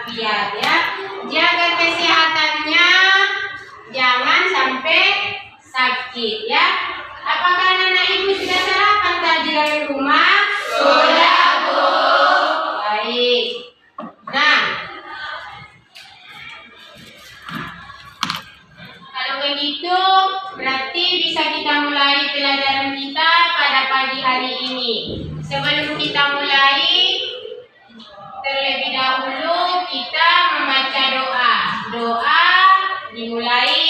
walafiat ya. Jaga kesehatannya, jangan sampai sakit ya. Apakah anak ibu sudah sarapan tadi dari rumah? Sudah, Bu. Baik. Nah, kalau begitu berarti bisa kita mulai pelajaran kita pada pagi hari ini. Sebelum kita mulai, terlebih dahulu kita membaca doa. Doa dimulai.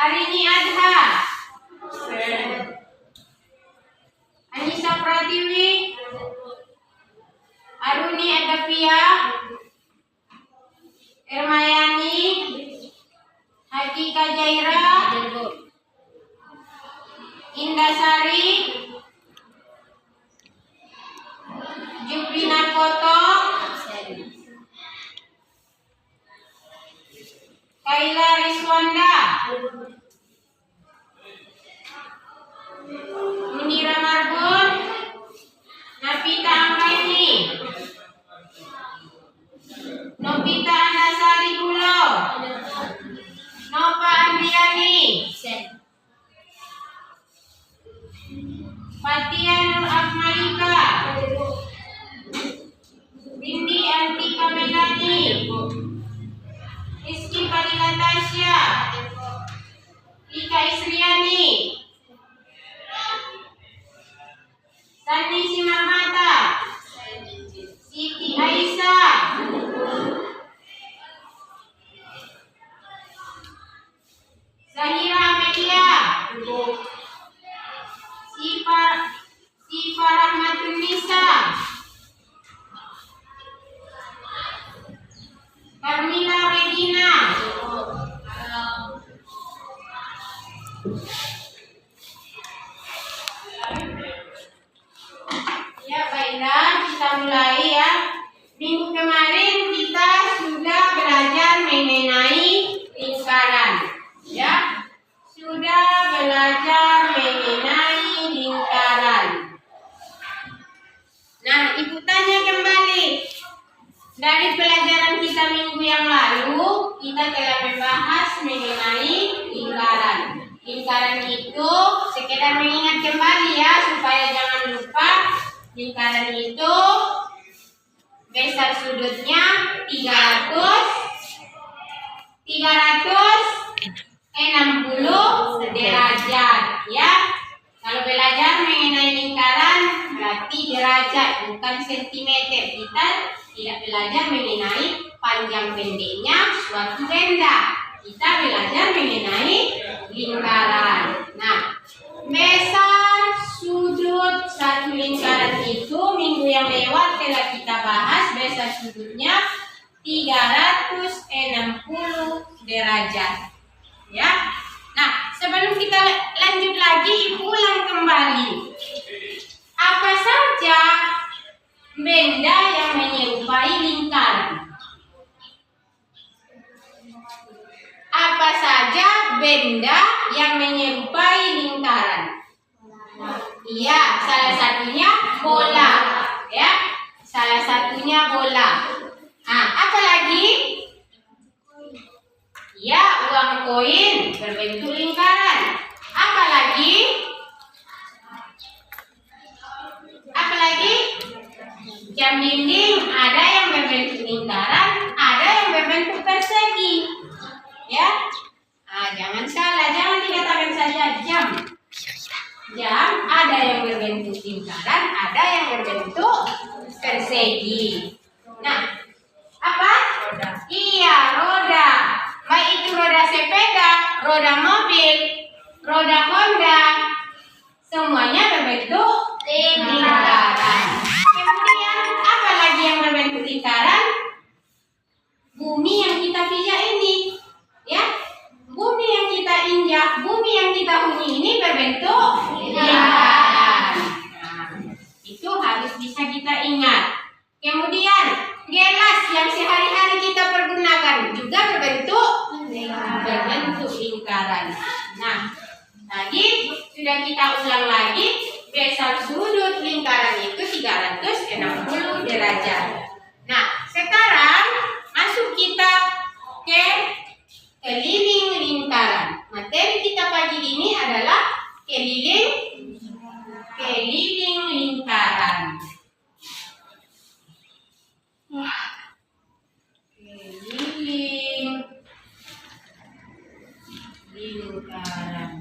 Hari ini Adha. Anissa Pratiwi, Aruni Adapia, Ermayani, Hakika Jaira, Indah Sari, Jubrina Koto, Kaila Riswanda, Munira Marbun, Nafita Angkaini, Novita Anasari Bulo, Nova Andriani, Fatia Nur Akmalika, Windy Antika Melani, Rizky Fadila Tasya, Ika Isriani, Sandi Simarmata, Siti Aisyah, Zahira Amelia, Sifa Rahmatun Nisa, Carmila Regina, ya baiklah, kita mulai ya. Minggu kemarin kita sudah belajar mengenai lingkaran ya. Sudah belajar mengenai lingkaran. Nah, ibu tanya kembali. Dari pelajaran kita minggu yang lalu, kita telah membahas mengenai lingkaran. Lingkaran itu sekedar mengingat kembali ya, supaya jangan lupa. Lingkaran itu besar sudutnya 360 derajat ya. Kalau belajar mengenai lingkaran berarti derajat, bukan sentimeter. Kita tidak belajar mengenai panjang pendeknya suatu benda. Kita belajar mengenai lingkaran. Nah, besar sudut satu lingkaran itu minggu yang lewat telah kita bahas. Besar sudutnya 360 derajat ya. Nah, sebelum kita lanjut lagi, ibu ulang kembali. Apa saja benda yang menyerupai lingkaran? yang menyerupai lingkaran? Iya, salah satunya bola. Ya, salah satunya bola. Nah, apa lagi? Ya, uang koin berbentuk lingkaran. Apa lagi? Apa lagi? Jam dinding ada yang berbentuk lingkaran, ada yang berbentuk persegi. Ya, jangan salah, jangan dikatakan saja jam. Jam ada yang berbentuk lingkaran, ada yang berbentuk persegi. Nah, apa? Roda. Iya, roda. Baik itu roda sepeda, roda mobil, roda Honda, semuanya berbentuk lingkaran. Kemudian apa lagi yang berbentuk lingkaran? Bumi yang kita pijak ini, ya. Bumi yang kita injak, bumi yang kita huni ini berbentuk lingkaran. Nah, itu harus bisa kita ingat. Kemudian gelas yang sehari-hari kita pergunakan juga berbentuk lingkaran. Nah, tadi sudah kita ulang lagi, besar sudut lingkaran itu 360 derajat. Nah, sekarang masuk kita ke keliling lingkaran. Materi kita pagi ini adalah keliling lingkaran. Keliling lingkaran.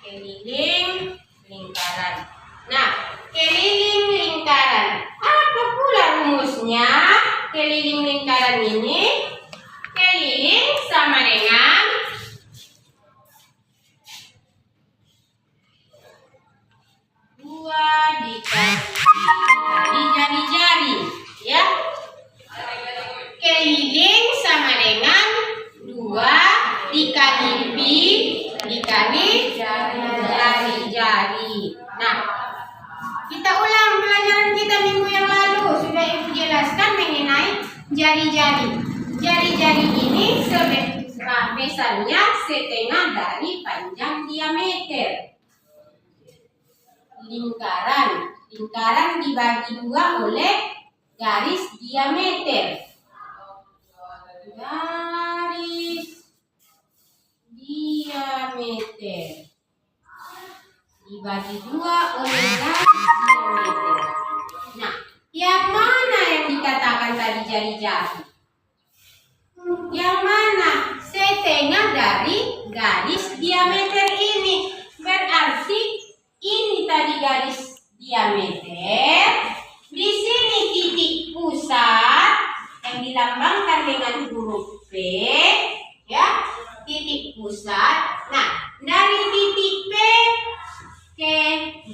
Keliling lingkaran. Nah, keliling lingkaran. Apa pula rumusnya? Keliling lingkaran ini, keliling sama dengan dua dikali jari-jari, ya. Keliling sama dengan 2 dikali pi dikali jari-jari. Nah, kita ulang pelajaran kita minggu yang lalu. Sudah Ibu jelaskan mengenai jari-jari. Jari-jari ini besarnya setengah dari panjang diameter. Lingkaran dibagi 2 oleh garis diameter. Garis diameter dibagi 2 oleh garis diameter. Nah, yang mana yang dikatakan tadi jari-jari? Yang mana? Setengah dari garis diameter ini. Berarti ini tadi garis diameter. Di sini titik pusat yang dilambangkan dengan huruf P, ya, titik pusat. Nah, dari titik P ke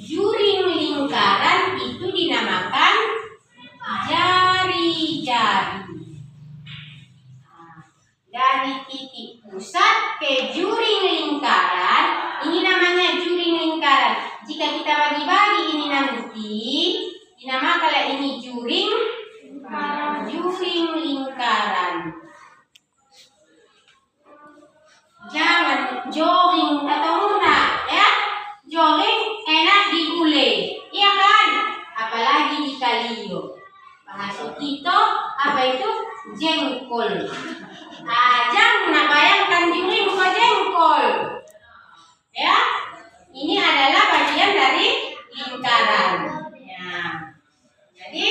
juring lingkaran itu dinamakan jari-jari. Dari titik pusat ke juring lingkaran, ini namanya juring lingkaran. Jika kita bagi-bagi ini nanti dinamakan ini juring lingkaran. Jangan jogging atau muna, ya. Jogging enak digulai, iya kan? Apalagi di kalio. Bahasa kita apa itu? Jengkol. Jangan bayangkan juring ke jengkol. Ya, ini adalah bagian dari lingkaran. Ya. Jadi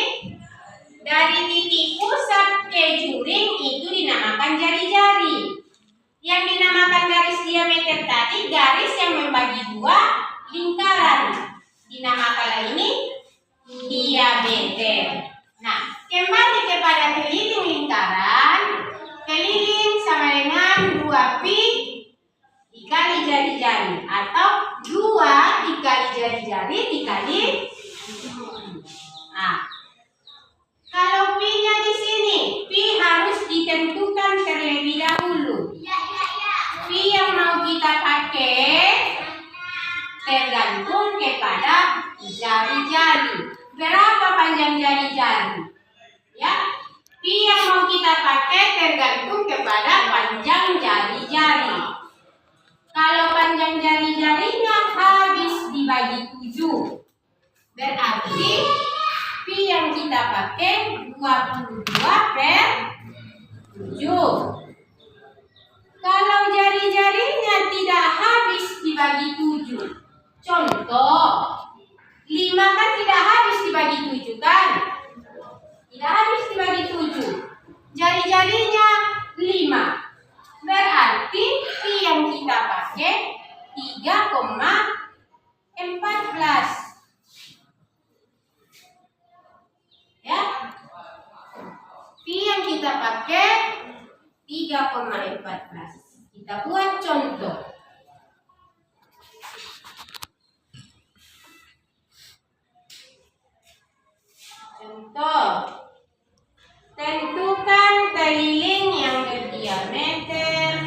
dari titik pusat ke juring itu dinamakan jari-jari. Yang dinamakan garis diameter tadi garis yang membagi 2 lingkaran. Dinamakan ini diameter. Nah, kembali kepada keliling lingkaran. Keliling sama dengan 2 pi dikali jari-jari atau 2 dikali jari-jari dikali. Nah, kalau pi-nya di sini, pi harus ditentukan terlebih dahulu. Pi yang mau kita pakai tergantung kepada jari-jari. Berapa panjang jari-jari? Ya, pi Pi yang mau kita pakai tergantung kepada panjang jari-jari. Kalau panjang jari-jarinya habis dibagi 7, berarti pi yang kita pakai 22/7. Kalau jari-jarinya tidak habis dibagi 7, contoh 5 kan tidak habis dibagi 7 kan? Tidak habis dibagi 7. Jari-jarinya 5. Berarti pi yang kita pakai 3,14. Ya. Pi yang kita pakai 3,14. Kita buat contoh. Contoh, tentukan keliling yang berdiameter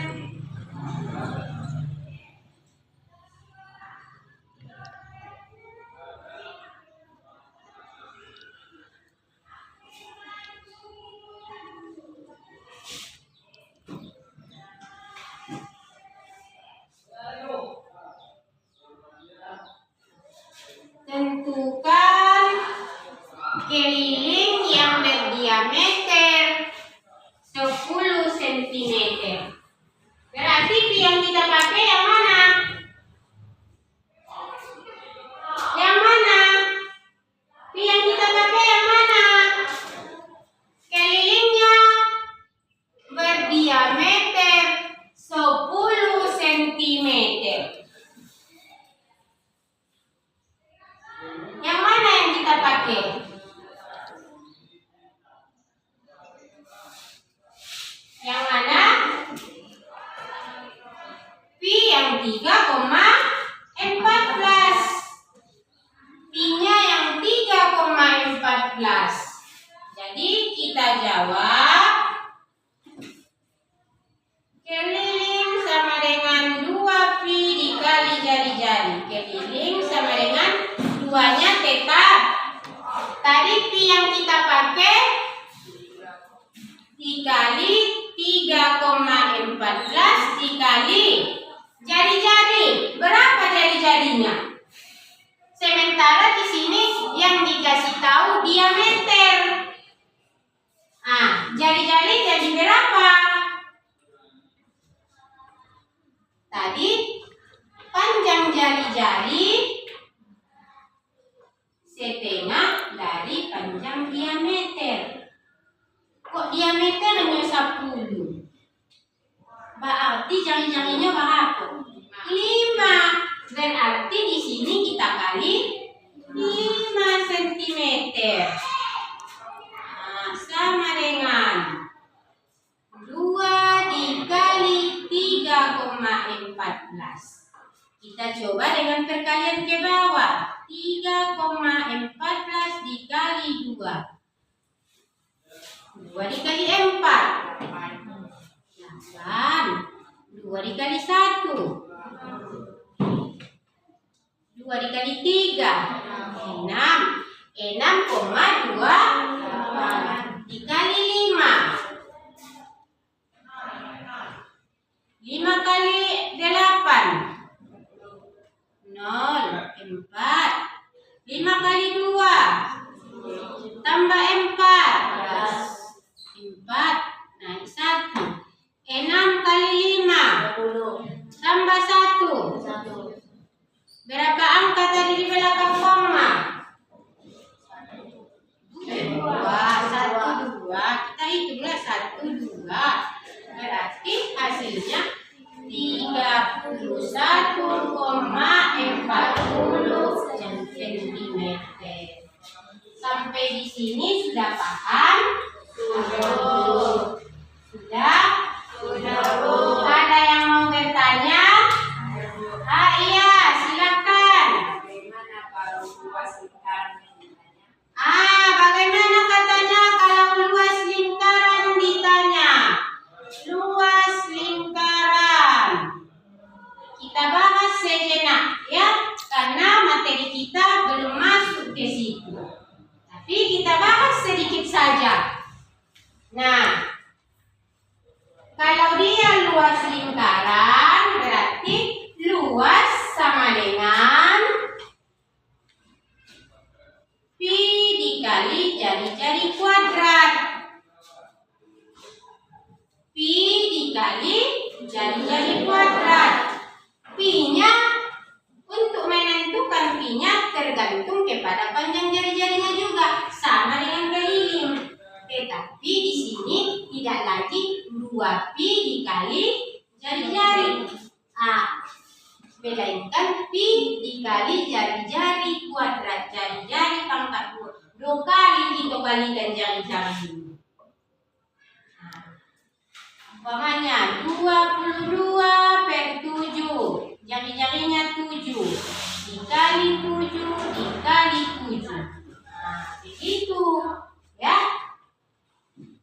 keliling yang berdiameter 10 cm. Berarti pi yang kita pakai yang mana? Yang mana? Pi yang kita pakai yang mana? Kelilingnya berdiameter 10 cm. Yang mana yang kita pakai? Yang mana? Pi yang 3,14. Pi-nya yang 3,14. Jadi kita jawab keliling sama dengan 2 pi dikali jari-jari. Keliling sama dengan 2-nya tetap. Tadi pi yang kita pakai dikali 3,14 dikali jari-jari. Berapa jari-jarinya? Sementara di sini yang dikasih tahu diameter. Jari-jari jadi berapa? Tadi panjang jari-jari setengah dari panjang diameter. Kok diameternya 10? Berarti jari-jarinya berapa? 5. Berarti di sini kita kali 5 cm. Sama dengan 2 dikali 3,14. Kita coba dengan perkalian ke bawah. 3,14 dikali 2. 2 dikali 4. 8. 2 dikali 1. 2 dikali 3. 6. 6,2 dikali 5. 5 kali 8. 0. 4. 5 kali 2. Tambah 4. 4. Naik 1. 6 kali 5. Tambah 1. Berapa angka tadi di belakang koma? 2. 1, 2. Kita hitunglah 1, 2. Berarti hasilnya 31,40 cm. Sampai di sini sudah paham? Sudah? Ada yang mau bertanya? Iya, silakan. Bagaimana kalau luas lingkaran yang ditanya? Bagaimana katanya kalau luas lingkaran ditanya? Luas lingkaran. Kita bahas sejenak ya, karena materi kita belum masuk ke situ. Tapi kita bahas sedikit saja. Nah, kalau dia luas lingkaran, berarti luas sama dengan pi dikali jari-jari kuadrat. Pi dikali jari-jari kuadrat. Pi-nya, untuk menentukan pi-nya tergantung kepada panjang jari-jarinya juga, sama dengan keliling. Tetapi di sini tidak lagi 2pi dikali jari-jari. Melainkan pi dikali jari-jari kuadrat, jari-jari pangkat 2 kali dikalikan jari-jari ini. Umpamanya 22/7, jari-jarinya 7 dikali 7 dikali 7. Begitu ya.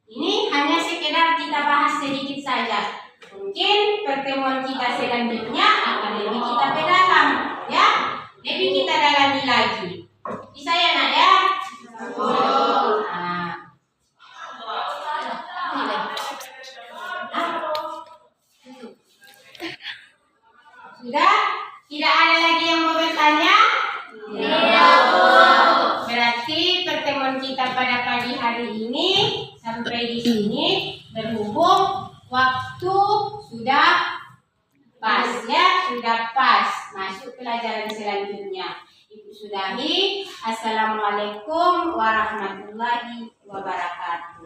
Ini hanya sekedar kita bahas sedikit saja. Mungkin pertemuan kita selanjutnya akan lebih kita perdalam, ya, lebih kita dalami lagi. Bisa ya nak ya? Sudah? Tidak ada lagi yang mau bertanya? Tidak. Berarti pertemuan kita pada pagi hari ini sampai di sini, berhubung waktu sudah pas ya, sudah pas masuk pelajaran selanjutnya. Ibu sudahi. Assalamualaikum warahmatullahi wabarakatuh.